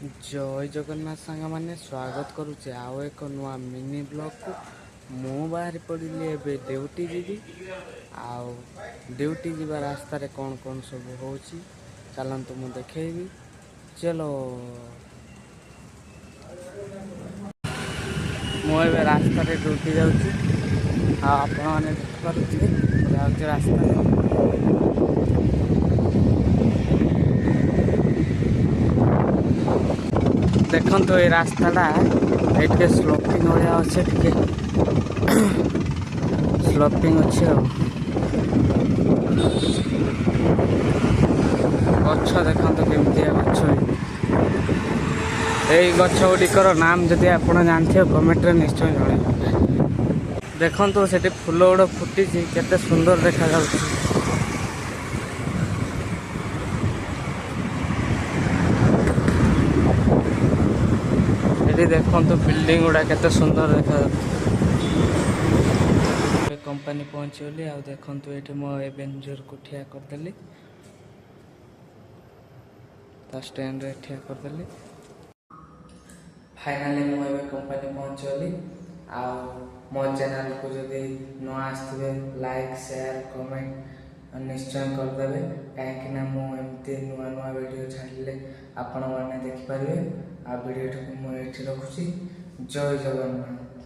जय जगन्नाथ सांग मैंने स्वागत करुचे आउ एक नुआ मिनी ब्लॉग को मु बाहर पड़ी एवं ड्यूटी जीवी आउ ड्यूटी जीवा रास्ता रे कौन कौन सब हो चलतु मु देखेबी चलो मुझे रास्ता रे ड्यूटी जाऊँगी आपण मैंने देखिपे जाऊँगी रास्ता देखो ये रास्ताटा ये स्लोपिंग भाया अच्छे टे स्लोपिंग अच्छे गछ देखो केमती गछ यही गछ गुड़िकर नाम जदि आप जानते कमेंट रे निश्चय जन देखो से फूल गुड़ फुटी केते सुंदर देखा जाउछि। देखो बिल्डिंग गुड़ा केते सुंदर देखा कंपनी पहुँचीगली आ देखु ये मो एवेंजर को ठिया करदेली स्टैंड रे ठिया करदेली फाइनाली मुझे कंपनी पहुँचीगली आ मो चैनल को जदि न आसवे लाइक शेयर कमेंट निश्चय करदे कहीं मुझे नुआ नुआ वीडियो छाड़िले आपण मैंने देखिपारे आ वीडियो को मुझे रखुची। जय जगन्नाथ।